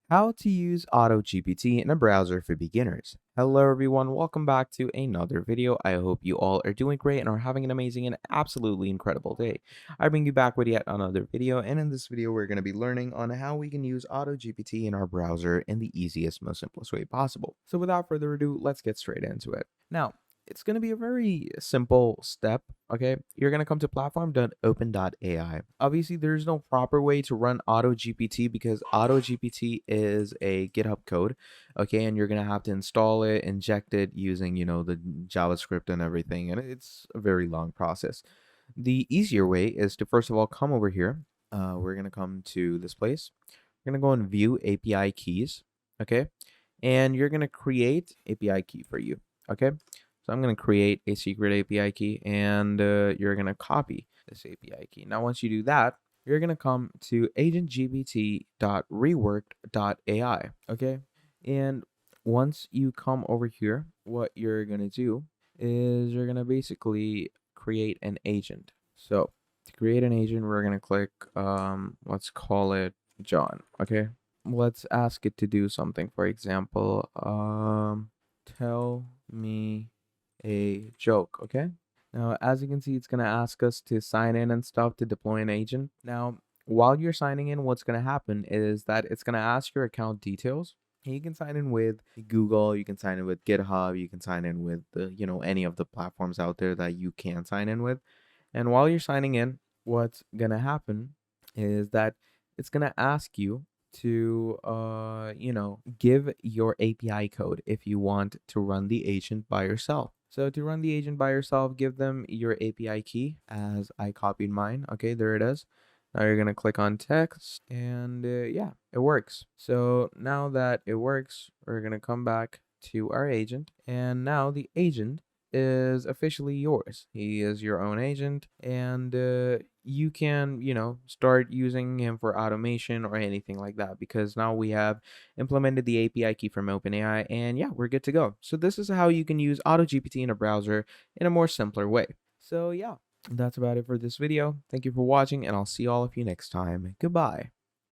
How to use Auto-gpt in a browser for beginners. Hello everyone, welcome back to another video. I hope you all are doing great and are having an amazing and absolutely incredible day. I bring you back with yet another video, and in this video we're going to be learning on how we can use Auto-gpt in our browser in the easiest, most simplest way possible. So without further ado, let's get straight into it. Now, it's going to be a very simple step. Okay, you're going to come to platform.open.ai. Obviously, there's no proper way to run AutoGPT because AutoGPT is a GitHub code. Okay, and you're going to have to install it, inject it using, the JavaScript and everything. And it's a very long process. The easier way is to first of all come over here. We're going to come to this place. We're going to go and view API keys. Okay, and you're going to create API key for you. Okay, so I'm going to create a secret API key, and you're going to copy this API key. Now, once you do that, you're going to come to agentgpt.reworked.ai. Okay, and once you come over here, what you're going to do is you're going to basically create an agent. So to create an agent, we're going to click, let's call it John. Okay, let's ask it to do something. For example, tell me a joke. Okay, now as you can see, it's going to ask us to sign in and stuff to deploy an agent. Now while you're signing in, what's going to happen is that it's going to ask your account details. You can sign in with Google, you can sign in with GitHub, you can sign in with any of the platforms out there that you can sign in with. And while you're signing in, what's going to happen is that it's going to ask you to give your API code if you want to run the agent by yourself. So to run the agent by yourself, give them your API key as I copied mine. Okay, there it is. Now you're going to click on text, and yeah, it works. So now that it works, we're going to come back to our agent, and now the agent is officially yours. He is your own agent, and you can, start using him for automation or anything like that, because now we have implemented the API key from OpenAI, and yeah, we're good to go. So this is how you can use AutoGPT in a browser in a more simpler way. So yeah, that's about it for this video. Thank you for watching, and I'll see all of you next time. Goodbye.